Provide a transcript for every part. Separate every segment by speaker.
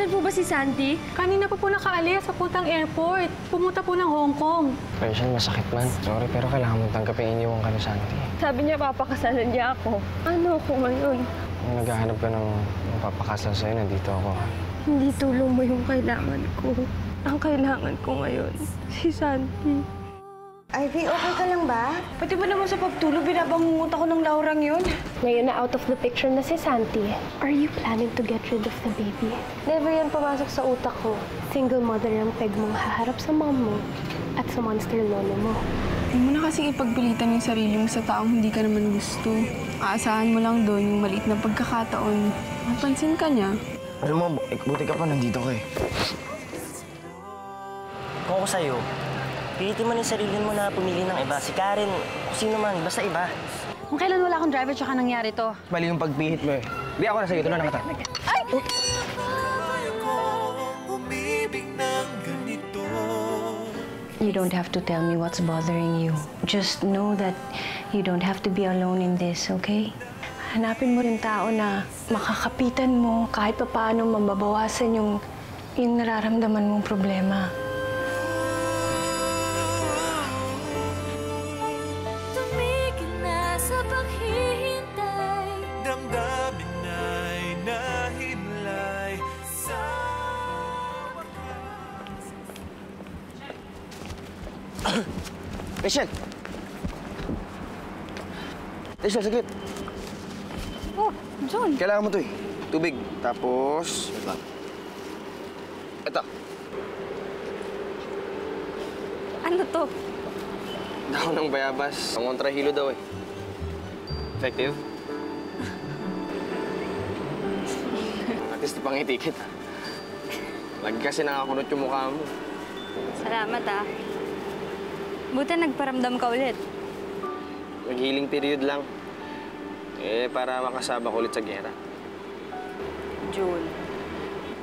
Speaker 1: Nandyan po ba si Santi?
Speaker 2: Kanina pa po nakaalis sa puntang airport. Pumunta po ng Hong Kong.
Speaker 3: Rachel, masakit man. Sorry, pero kailangan mong tanggapin iniwan ka ni Santi.
Speaker 1: Sabi niya papakasalan niya ako. Ano ako ngayon?
Speaker 3: Kung naghahanap ka ng papakasal sa'yo, nandito ako.
Speaker 1: Hindi tulong mo yung kailangan ko. Ang kailangan ko ngayon, si Santi.
Speaker 4: Ivy, okay ka lang ba? Pati ba naman sa pagtulog, binabangungot ako ng laurang yun?
Speaker 1: Ngayon na out of the picture na si Santi, are you planning to get rid of the baby? Never yan pumasok sa utak ko. Single mother ang peg mong haharap sa mom mo at sa monster lolo mo.
Speaker 5: Huwag mo na kasing ipagpilitan yung sarili mo sa taong hindi ka naman gusto. Aasahan mo lang doon yung maliit na pagkakataon. Mapansin ka niya.
Speaker 6: Alam mo, buti ka pa nandito ka eh.
Speaker 7: Kung ako sa'yo, pilitin mo na yung sarili mo na pumili ng iba. Si Karen, kung sino man, basta iba.
Speaker 2: Kung kailan wala akong driver tsaka nangyari to.
Speaker 6: Mali yung pagpihit mo eh. Di ako na sa'yo, tulungan ka.
Speaker 2: Ay!
Speaker 8: You don't have to tell me what's bothering you. Just know that you don't have to be alone in this, okay? Hanapin mo rin tao na makakapitan mo kahit pa paano mababawasan yung nararamdaman mong problema.
Speaker 9: Tumigil na sa paghihintay. Damdamin ay nahimlay sa
Speaker 6: Rachel! Rachel, saglit.
Speaker 2: Oh, John.
Speaker 6: Kailangan mo to eh. Tubig. Tapos... Ito.
Speaker 2: Ano to?
Speaker 6: Dahon ng bayabas. Ang kontrahilo daw eh. Effective? At least pang-itikit ha. Lagi kasi nakakunot yung mukha mo.
Speaker 2: Salamat ah. Buti nagparamdam ka ulit.
Speaker 6: Mag-healing period lang. Eh, para makasabak ulit sa gera.
Speaker 2: June.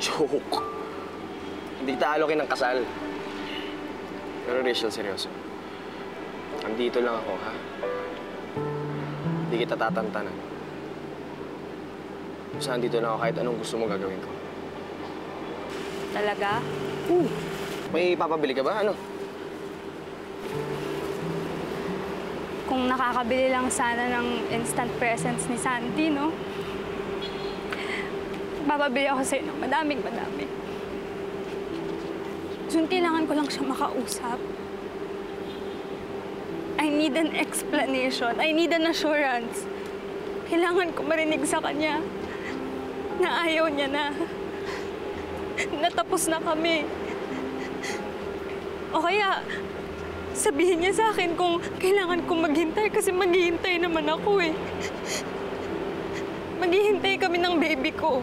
Speaker 6: Joke. Hindi kita alokin ng kasal. Pero Rachel, seryoso. Andito lang ako, ha? Hindi kita tatantanan. Basta andito lang ako kahit anong gusto mo gagawin ko.
Speaker 2: Talaga?
Speaker 6: May papabili ka ba? Ano?
Speaker 2: Kung nakakabili lang sana ng instant presents ni Santi, no? Bababili ako sa'yo ng madaming. Jun, kailangan ko lang siya makausap. I need an explanation. I need an assurance. Kailangan ko marinig sa kanya na ayaw niya na. Natapos na kami. O kaya, sabihin niya sa akin kung kailangan kong maghintay kasi maghihintay naman ako eh. Maghihintay kami ng baby ko.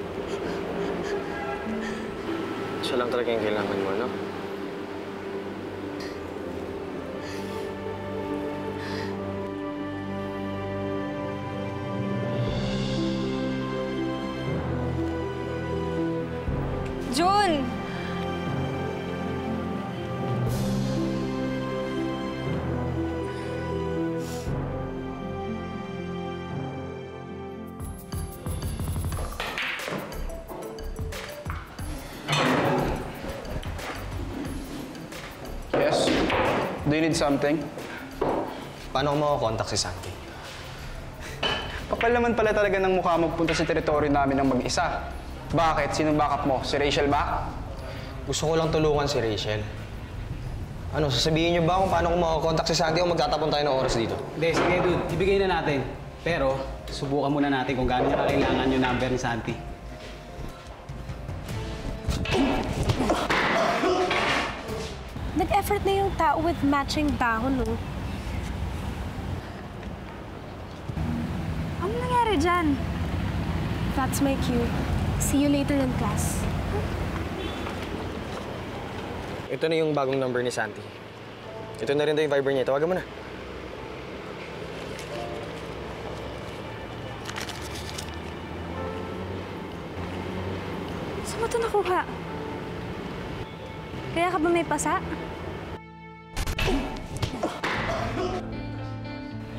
Speaker 6: Siya lang talaga yung kailangan mo, no?
Speaker 2: June!
Speaker 10: Yes? Do you need something?
Speaker 3: Paano ko makakontakt si Santi?
Speaker 10: Kapal naman pala talaga ng mukha mo punta sa teritoryo namin ng mag-isa. Bakit? Sinong backup mo? Si Rachel ba?
Speaker 3: Gusto ko lang tulungan si Rachel. Ano, sasabihin niyo ba kung paano ko makakontakt si Santi o magtatapon tayo ng oras dito?
Speaker 11: Hindi, sige dude. Ibigay na natin. Pero, subukan muna natin kung gaano niya kakailangan yung number ni Santi.
Speaker 1: Nag-effort na yung tao with matching dahon, no?
Speaker 2: Ano nangyari dyan?
Speaker 1: That's my cue. See you later in class.
Speaker 6: Ito na yung bagong number ni Santi. Ito na rin daw yung Viber niya. Tawagan mo na.
Speaker 2: Saan mo ito nakuha? Kaya ka ba may pasa?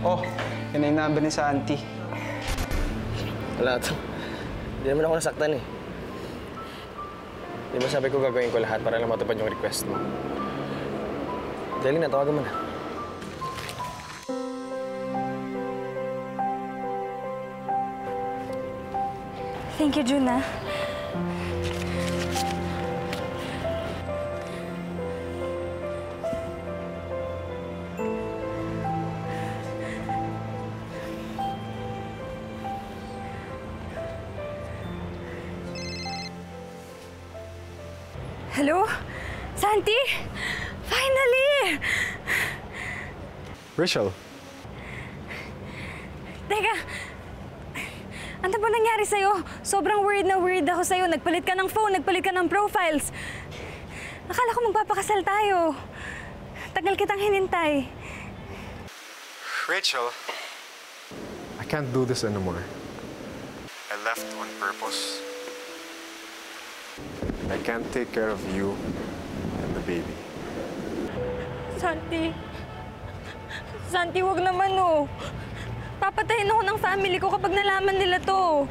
Speaker 10: Oh, yun na yung number ni Santi.
Speaker 6: Wala to. Hindi naman ako nasaktan eh. Di ba sabi ko gagawin ko lahat para lang matupad yung request mo? Dali na, tawagan mo na.
Speaker 2: Thank you, Juna. Hello? Santi? Finally!
Speaker 6: Rachel,
Speaker 2: Teka, ano ba nangyari sa'yo? Sobrang worried na worried ako sa'yo. Nagpalit ka ng phone, nagpalit ka ng profiles. Akala ko magpapakasal tayo. Tagal kitang hinintay.
Speaker 12: Rachel, I can't do this anymore. I left on purpose. I can't take care of you and the baby.
Speaker 2: Santi. Santi, wag naman oh. Papatayin ako ng family ko kapag nalaman nila to.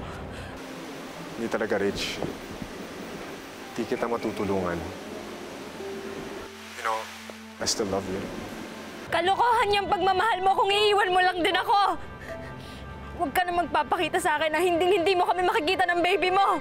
Speaker 12: Hindi talaga, Rich. Hindi kita matutulungan. You know, I still love you.
Speaker 2: Kalokohan yung pagmamahal mo kung iiwan mo lang din ako. Huwag ka na magpapakita sa akin na hindi mo kami makikita ng baby mo.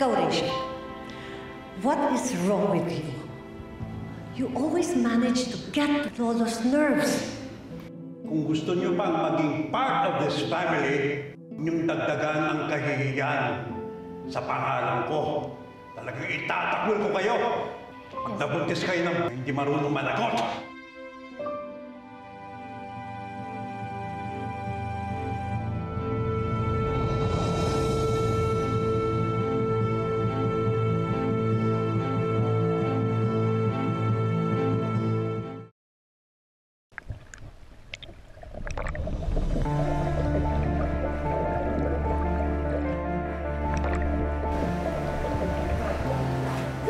Speaker 13: Ikaw, Rachel, what is wrong with you? You always manage to get Lolo's nerves.
Speaker 14: Kung gusto niyo pang maging part of this family, yung dagdagan ang kahihiyan sa pangalan ko. Talagang itatakwil ko kayo. Pag nabuntis kayo ng hindi marunong managot.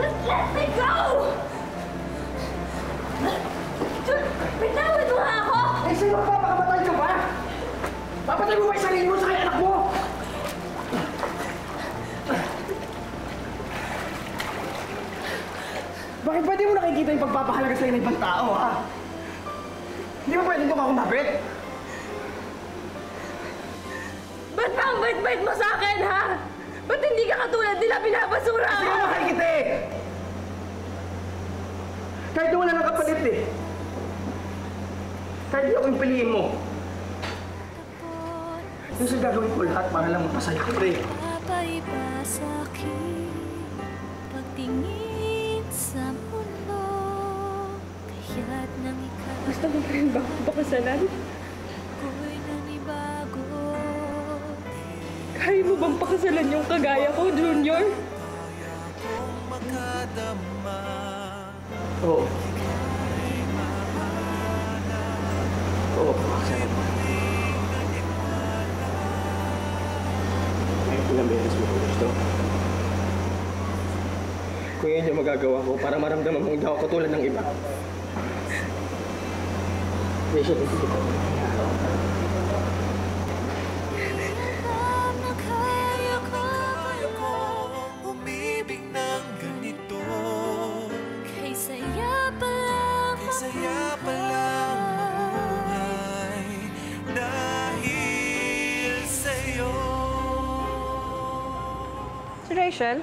Speaker 2: Let me go! Bitawan mo nga ako!
Speaker 15: Eh, sino magpapakamatay ka ba? Papatay mo ba yung sarili mo sa kaya anak mo? Bakit pwede mo nakikita yung pagpapahalaga sa'yo ng ibang tao, ha? Hindi mo pwede doon ako mabit?
Speaker 2: Ba't ba ang bait-bait mo sa akin, ha? Ba't hindi ka katulad nila binabasura ako?
Speaker 15: Kasi mahal kita eh! Kahit wala nang kapalit eh. Kahit di ako yung piliin mo. Yung gagawin ko lahat para lang mapasaya kita eh.
Speaker 9: Papaiba sa'kin pagtingin sa mundo. Kaya't nang ikaw
Speaker 2: Gusto mo pa rin ba akong pakasalan?
Speaker 9: ko'y nanibago.
Speaker 2: Kaya mo bang pakasalan yung kagaya ko, Junior?
Speaker 15: Oo. Oo, pakasaya mo. Ilang beses mo gusto. Kung yun yung magagawa ko para maramdaman mong hindi ako katulad ng iba. Rachel, hindi kita.
Speaker 9: Umibig ng ganito. Kay saya pa lang mabuhay dahil sa'yo.
Speaker 4: Si Rachel?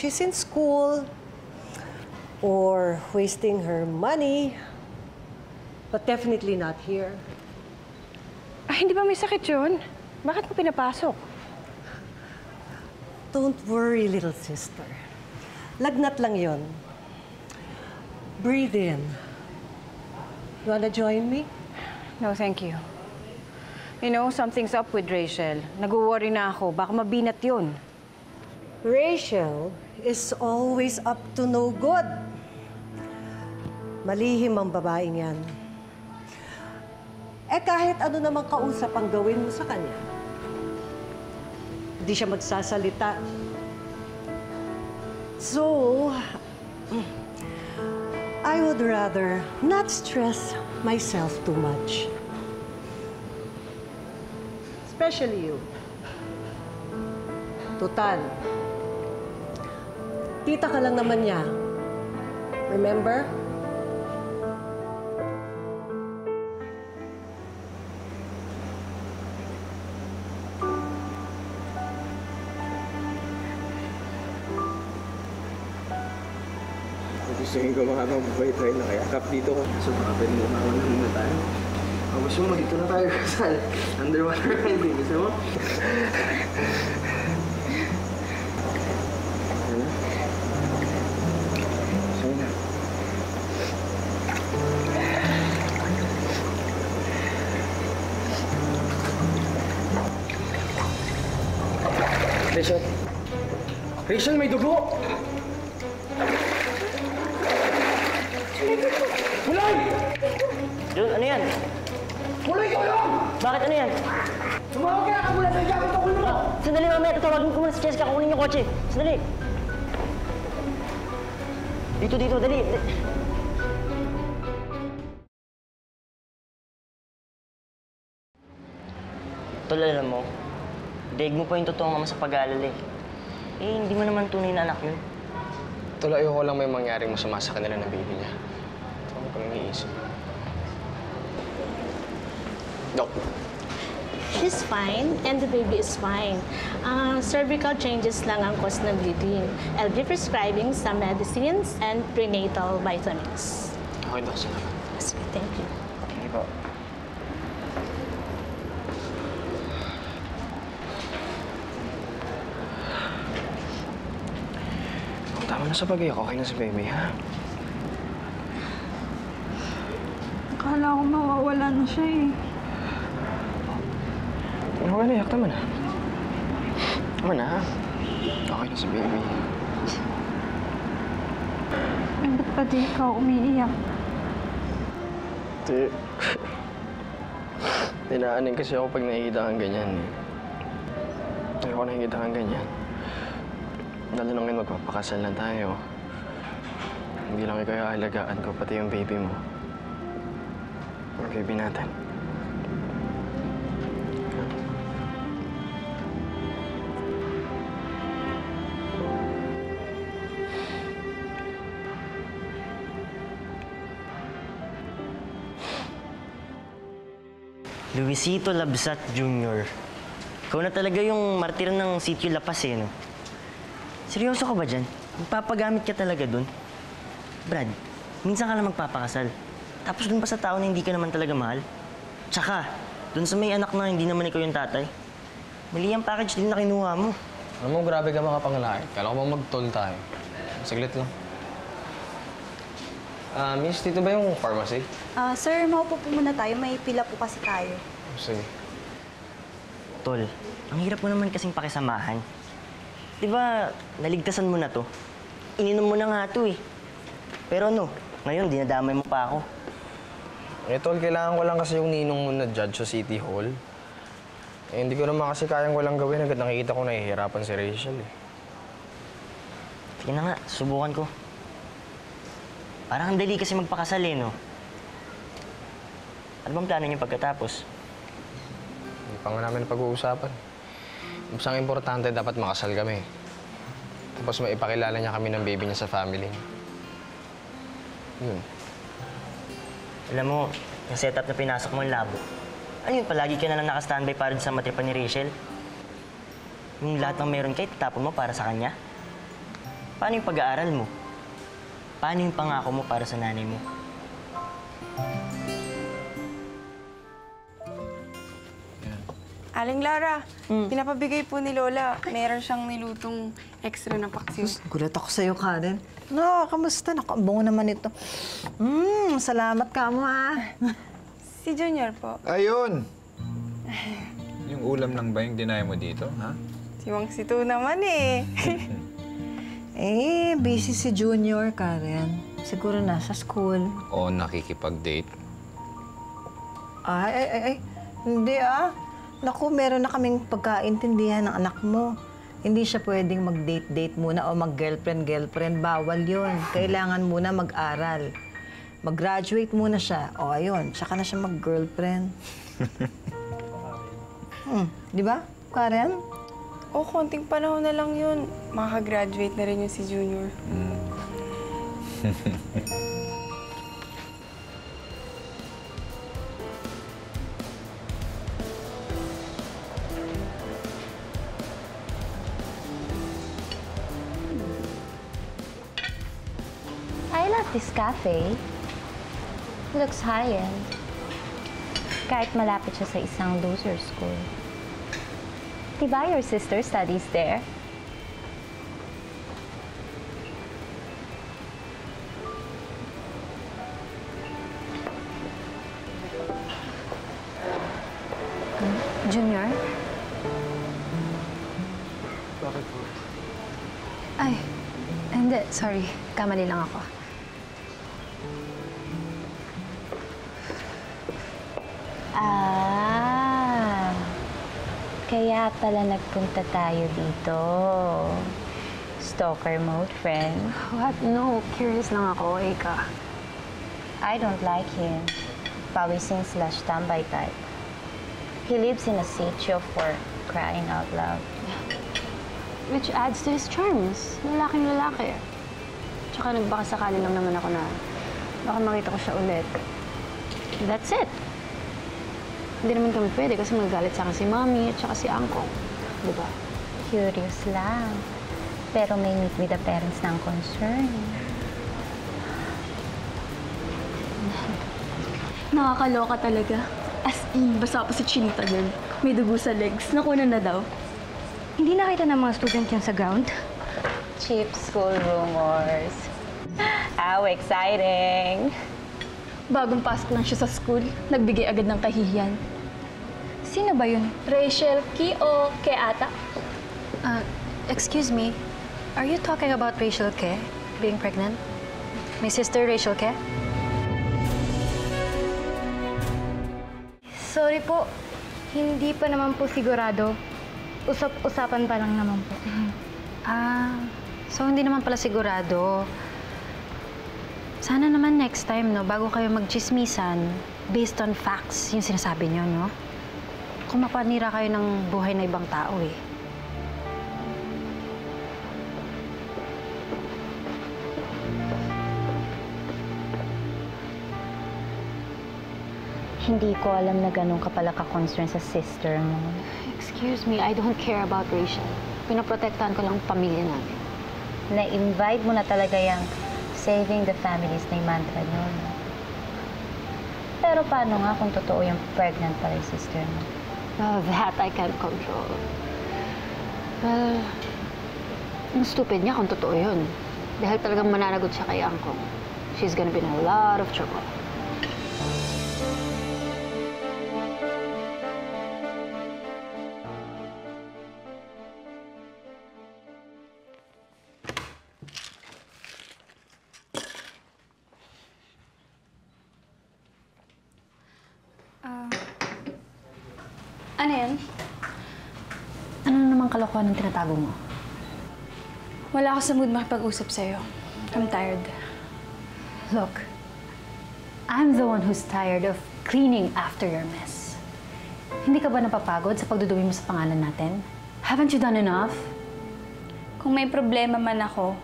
Speaker 13: she's in school or wasting her money. But definitely not here.
Speaker 8: Ah, hindi ba may sakit yun? Bakit mo pinapasok?
Speaker 13: Don't worry, little sister. Lagnat lang yon. Breathe in. You wanna join me?
Speaker 8: No, thank you. You know, something's up with Rachel. Nag-worry na ako. Baka mabinat yun.
Speaker 13: Rachel is always up to no good. Malihim ang babaeng yan. Eh kahit ano namang kausap ang gawin mo sa kanya, hindi siya magsasalita. So, I would rather not stress myself too much. Especially you. Tutal. Tita ka lang naman niya. Remember?
Speaker 6: Gusto yung gumawa ng buhay tayo nakayakap dito ka. So baka pwede mo makawalan muna tayo. Gusto mo, dito na tayo kasal. Underwater riding. Gusto mo? Ano? Gusto mo na? Rachel! Rachel, may dugo!
Speaker 7: Kulay! Jun, ano yan?
Speaker 15: Kulay ko lang!
Speaker 7: Bakit ano yan?
Speaker 15: Tumawag ka na ambulance sa gamit ang ulo mo!
Speaker 7: Sandali, mamaya. Tatawagin ko muna si Jessica. Kukunin yung kotse. Sandali. Dito, dali. Tol, alam mo, daig mo pa yung totoong ama sa pag-aalala eh. Hindi mo naman tunay na anak yun.
Speaker 3: Tol, ayoko lang may mangyaring masama sa kanila ng baby niya. Ano ko nang iisip? Dok.
Speaker 16: She's fine and the baby is fine. Cervical changes lang ang cause ng bleeding. I'll be prescribing some medicines and prenatal vitamins.
Speaker 3: Okay, Dok. Salamat.
Speaker 16: Sige, thank you.
Speaker 3: Hindi po. Tama na sa pag-iyak. Okay na si baby, ha?
Speaker 2: Akala ko mawawala na siya eh.
Speaker 3: Ano ka naiyak? Tama na. Tama na, ha? Okay na si baby.
Speaker 2: Eh, ba't pa di ikaw umiiyak?
Speaker 3: Hindi. Dinaanin kasi ako pag nakikita kang ganyan, eh. Ayoko nakikita kang ganyan. Lalo nang ngayon magpapakasal na tayo. Hindi lang ikaw aalagaan ko, pati yung baby mo. Yung baby natin.
Speaker 7: Luisito Labsat Jr. Ikaw na talaga yung martir ng sitio La Paz, eh, no? Seryoso ka ba dyan? Magpapagamit ka talaga dun? Brad, minsan ka lang magpapakasal. Tapos dun pa sa tao na hindi ka naman talaga mahal. Tsaka, dun sa may anak na hindi naman ikaw yung tatay. Mali ang package din na kinuha mo.
Speaker 3: Alam mo, grabe ka mga pangalaki. Kala ko bang mag-toll tayo. Saglit lang. Miss, dito ba yung pharmacy?
Speaker 17: Sir, maupo po muna tayo. May pila po kasi tayo.
Speaker 3: Sige.
Speaker 7: Tol, ang hirap mo naman kasing pakisamahan. Di ba, naligtasan mo na to? Ininom mo na nga to eh. Pero ano, ngayon dinadamay mo pa ako.
Speaker 3: Eh, Tol, kailangan ko lang kasi yung ninong mo na judge sa City Hall. Eh, hindi ko naman kasi kayang walang gawin. Agad nakikita ko nahihirapan si Rachel eh.
Speaker 7: Sige na nga, subukan ko. Parang ang dali kasi magpakasal eh, no? Ano bang plano niyo pagkatapos?
Speaker 3: Hindi pa nga namin pag-uusapan. Mas ang importante, dapat makasal kami. Tapos maipakilala niya kami ng baby niya sa family niya. Yun.
Speaker 7: Alam mo, yung setup na pinasok mo yung labo. Ano yun, palagi ka na lang naka-standby para sa matripan ni Rachel? Yung lahat ng meron kayo, tatapon mo para sa kanya? Paano yung pag-aaral mo? Paano yung pangako mo para sa nanay mo?
Speaker 5: Aling Lara, pinapabigay po ni Lola. Meron siyang nilutong extra na paksiw.
Speaker 18: Gulat ako sa'yo, Karen. No, kamusta? Nakabungo naman ito. Salamat ka mo, ha?
Speaker 5: Si Junior po.
Speaker 19: Ayun! Yung ulam lang ba yung dinaya mo dito, ha?
Speaker 5: Si Mang Situ naman eh.
Speaker 18: Busy si Junior, Karen. Siguro nasa school.
Speaker 19: O nakikipag-date?
Speaker 18: Ay. Hindi, Naku, meron na kaming pagkaintindihan ng anak mo. Hindi siya pwedeng mag-date-date muna o mag-girlfriend-girlfriend. Bawal yun. Kailangan muna mag-aral. Mag-graduate muna siya. O, ayun. Tsaka na siya mag-girlfriend. Di ba, Karen?
Speaker 5: O, konting panahon na lang yun. Makaka-graduate na rin yung si Junior.
Speaker 20: I love this cafe. Looks high-end. Kahit malapit siya sa isang loser school. Diba your sister studies there? Junior?
Speaker 3: Bakit po?
Speaker 20: Ay, hindi. Sorry. Kamali lang ako. Kaya pala nagpunta tayo dito. Stalker mode, friend.
Speaker 1: What? No. Curious lang ako. Ika.
Speaker 20: I don't like him. Pawisin/tambay type. He lives in a sitio for crying out loud.
Speaker 1: Which adds to his charms. Lalaking lalaki. Tsaka nagbakasakali lang naman ako na baka makita ko siya ulit. That's it. Hindi naman kami pwede kasi magagalit sa akin si Mommy at saka si Angkong. Diba?
Speaker 20: Curious lang. Pero may meet with the parents ng concern.
Speaker 17: Nakakaloka talaga. As in, basa pa si Chinita dyan. May dugo sa legs. Nakunan na daw.
Speaker 20: Hindi nakita ng mga student yan sa ground? Cheap school rumors. How exciting!
Speaker 17: Bagong pasok lang siya sa school, nagbigay agad ng kahihiyan.
Speaker 20: Sino ba yun?
Speaker 17: Rachel Ki o Ke ata?
Speaker 1: Excuse me. Are you talking about Rachel Ke being pregnant? My sister, Rachel Ke?
Speaker 2: Sorry po. Hindi pa naman po sigurado. Usap-usapan pa lang naman po.
Speaker 1: So hindi naman pala sigurado. Sana naman next time, no, bago kayo magchismisan, based on facts, yung sinasabi niyo, no? Kung mapanira kayo ng buhay na ibang tao, eh.
Speaker 20: Hindi ko alam na ganun ka pala ka-concern sa sister mo.
Speaker 1: Excuse me, I don't care about Rachel. Pinoprotektahan ko lang ang pamilya namin.
Speaker 20: Na-invite mo na talaga yung saving the families na yung mantra nyo, no? Pero paano nga kung totoo yung pregnant pala yung sister mo?
Speaker 1: Well, that I can't control. Well, ang stupid niya kung totoo yun. Dahil talagang mananagot siya kay Angkong. She's gonna be in a lot of trouble.
Speaker 2: Ano yan?
Speaker 1: Ano namang kalokohan ng tinatago mo?
Speaker 2: Wala ako sa mood makipag-usap sa'yo. I'm tired.
Speaker 1: Look, I'm the one who's tired of cleaning after your mess. Hindi ka ba napapagod sa pagdudumi mo sa pangalan natin? Haven't you done enough?
Speaker 2: Kung may problema man ako,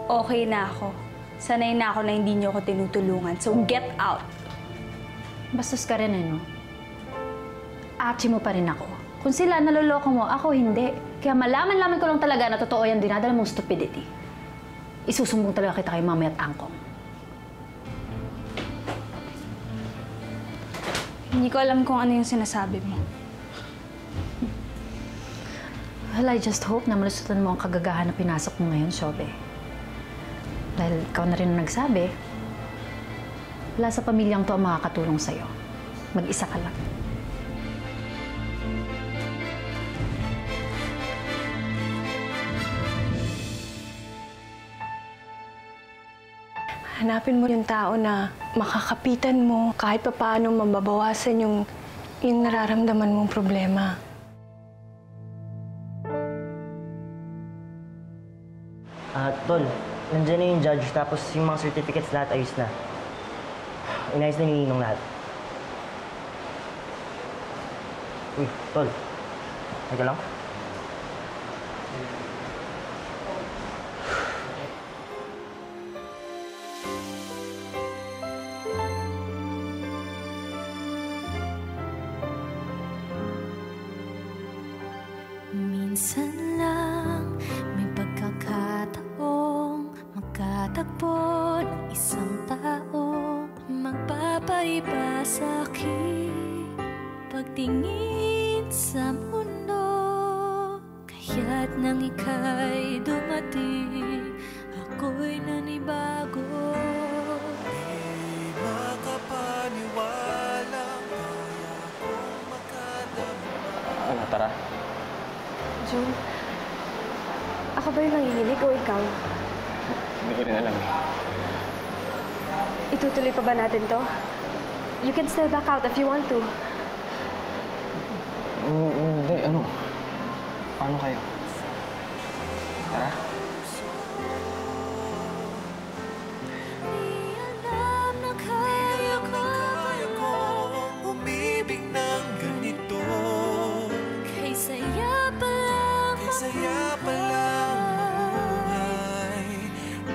Speaker 2: okay na ako. Sanay na ako na hindi niyo ako tinutulungan. So get out!
Speaker 1: Bastos ka rin, no? Achi mo pa rin ako. Kung sila naloloko mo, ako hindi. Kaya malaman-laman ko lang talaga na totoo yung dinadala mong stupidity. isusumbong talaga kita kay Mami at Angkong.
Speaker 2: Hindi ko alam kung ano yung sinasabi mo.
Speaker 1: Well, I just hope na malusutan mo ang kagagahan na pinasok mo ngayon, Shobe. Dahil ikaw na rin ang nagsabi, wala sa pamilyang to ang makakatulong sa'yo. Mag-isa ka lang.
Speaker 8: Hanapin mo yung tao na makakapitan mo kahit pa paano mababawasan yung nararamdaman mong problema.
Speaker 7: Tol, nandiyan na yung judge tapos yung mga certificates lahat ayos na. Inayos na ni Ninong lahat. Uy, Tol. Teka lang.
Speaker 9: Minsan lang may pagkakataong magkatagpo ng isang taong magpapaiba sa aking pagtingin sa mundo. Kaya't nang ika'y dumating, ako'y nanibago. Di makapaniwala, kaya kong makadama.
Speaker 3: Ano, tara?
Speaker 17: Jun, ako ba yung nanginginig o ikaw?
Speaker 3: Hindi ko rin alam eh.
Speaker 17: Itutuloy pa ba natin to? You can still back out if you want to.
Speaker 3: Hindi, ano? Paano kayo? Tara?
Speaker 9: Kaya kong umibig ng ganito. Kay saya pa lang buhay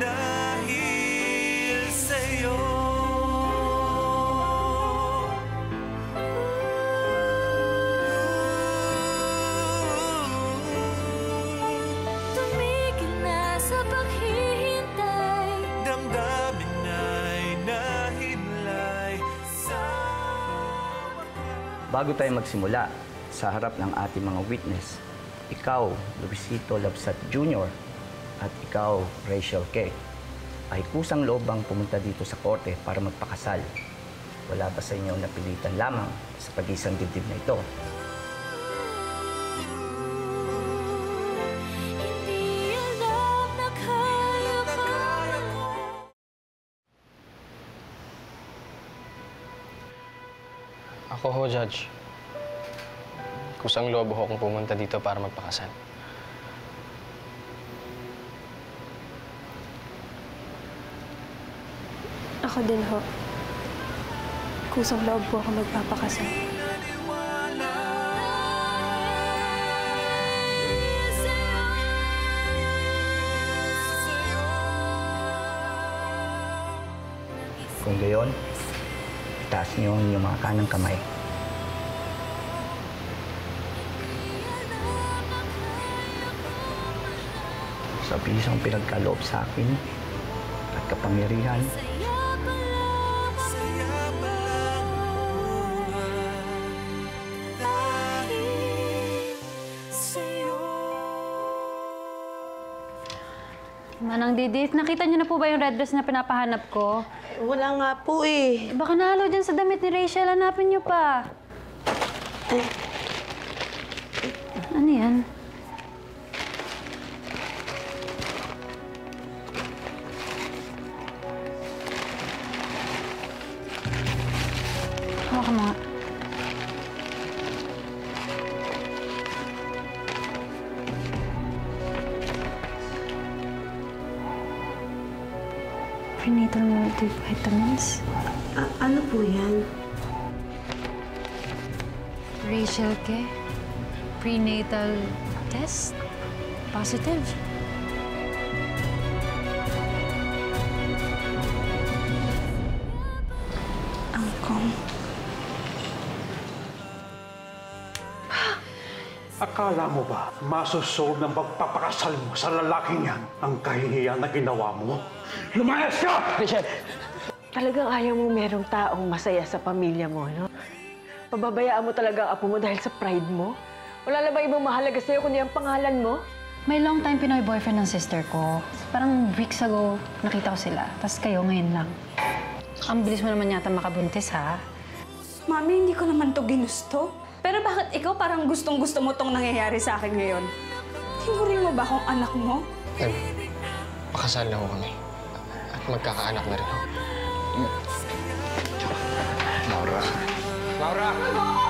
Speaker 9: dahil sa'yo. Tumigil na sa paghihintay, damdamin na'y nahimlay sa
Speaker 21: Bago tayo magsimula, sa harap ng ating mga witness, ikaw, Luisito Labsat Jr. at ikaw, Rachel K. ay kusang loob bang pumunta dito sa korte para magpakasal. Wala ba sa inyo napilitan lamang sa pag-isang dibdib na ito?
Speaker 9: hindi alam na kaya ko.
Speaker 3: Ako ho, Judge. Kusang loob ho kung pumunta dito para magpakasal.
Speaker 17: Ako din ho. Kusang loob po ako magpapakasal.
Speaker 21: Kung gayon, itaas niyo ang inyong mga kanang kamay. Sa bisang pinagkaloob sa akin at kapangyarihan,
Speaker 1: Manang Didit, nakita niyo na po ba yung red dress na pinapahanap ko?
Speaker 4: Wala nga po eh.
Speaker 1: Baka nahalo dyan sa damit ni Rachel. Hanapin niyo pa. Ano yan? Hawak mo nga. Prenatal multivitamins.
Speaker 4: Ano po yan?
Speaker 1: Rachel K. Prenatal test. Positive.
Speaker 8: Angkong.
Speaker 14: Akala mo ba masusolve ng pagpapakasal mo sa lalaking yan ang kahihiyan na ginawa mo? Lumayas ka!
Speaker 11: Rachel! Talagang ayaw mo merong taong masaya sa pamilya mo, no? Pababayaan mo talaga ang apo mo dahil sa pride mo? Wala na ba ibang mahalaga sa'yo kundi ang pangalan mo?
Speaker 1: May long time Pinoy boyfriend ng sister ko. Parang weeks ago, nakita ko sila. Tapos kayo ngayon lang. Ang bilis mo naman yata makabuntis, ha?
Speaker 2: Mami, hindi ko naman to ginusto. Pero bakit ikaw parang gustong-gusto mo tong nangyayari sa akin ngayon? Tinuring mo ba akong anak mo?
Speaker 3: Pakasal na ho kami. At magkakaanak na rin ho.
Speaker 10: Laura! Laura!